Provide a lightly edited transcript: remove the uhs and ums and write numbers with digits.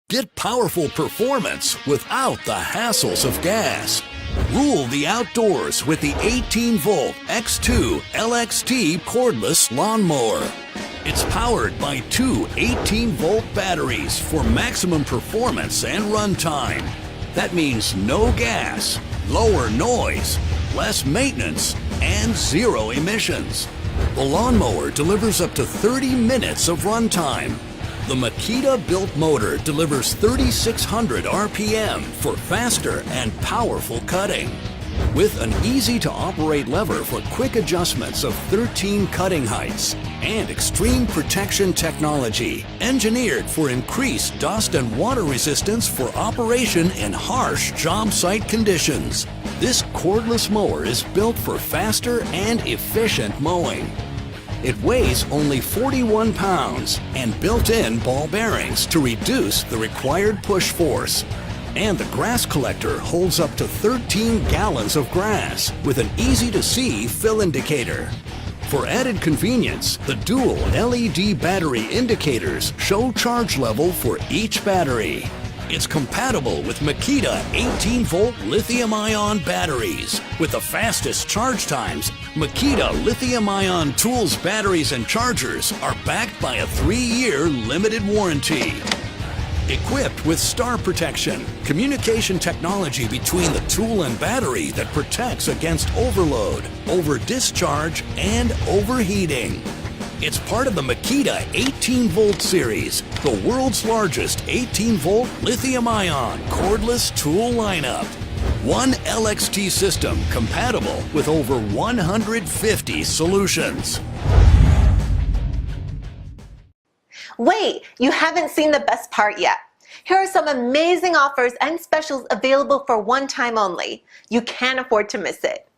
Get powerful performance without the hassles of gas. Rule the outdoors with the 18-volt X2 LXT Cordless Lawnmower. It's powered by two 18-volt batteries for maximum performance and runtime. That means no gas, lower noise, less maintenance, and zero emissions. The lawnmower delivers up to 30 minutes of runtime. The Makita-built motor delivers 3,600 RPM for faster and powerful cutting. With an easy-to-operate lever for quick adjustments of 13 cutting heights and extreme protection technology, engineered for increased dust and water resistance for operation in harsh job site conditions. This cordless mower is built for faster and efficient mowing. It weighs only 41 pounds and built-in ball bearings to reduce the required push force. And the grass collector holds up to 13 gallons of grass with an easy-to-see fill indicator. For added convenience, the dual LED battery indicators show charge level for each battery. It's compatible with Makita 18-volt lithium-ion batteries. With the fastest charge times, Makita lithium-ion tools, batteries, and chargers are backed by a 3-year limited warranty. Equipped with star protection, communication technology between the tool and battery that protects against overload, over-discharge, and overheating. It's part of the Makita 18-volt series, the world's largest 18-volt lithium-ion cordless tool lineup. One LXT system compatible with over 150 solutions. Wait, you haven't seen the best part yet. Here are some amazing offers and specials available for one time only. You can't afford to miss it.